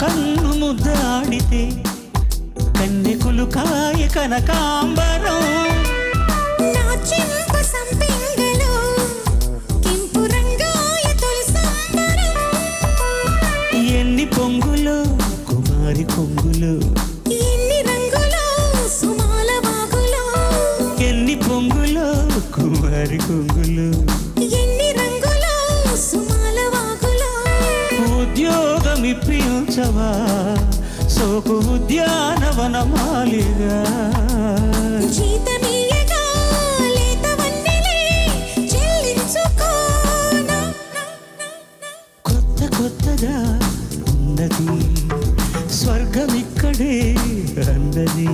కన్ను ముద్దాడితే కన్నెకులు కాయ కనకాంబరం నా చింత సంపెంగలో కెంపు రంగాయ తొలి సంబరం ఎన్ని పొంగులో కుమారి కొంగులు ఎన్ని రంగులో సుమాల వాగులో ఎన్ని పొంగులో కుమారి కొంగులు ఎన్ని రంగులో సుమాల వాగులో ఉద్యోగం ఇప్పించవా సోకు ఉద్యానవనమాలిగా జీతమీయగా లేత వన్నెలే చెల్లించుకోనా కొత్త కొత్తగా ఉన్నది స్వర్గం ఇక్కడే అన్నది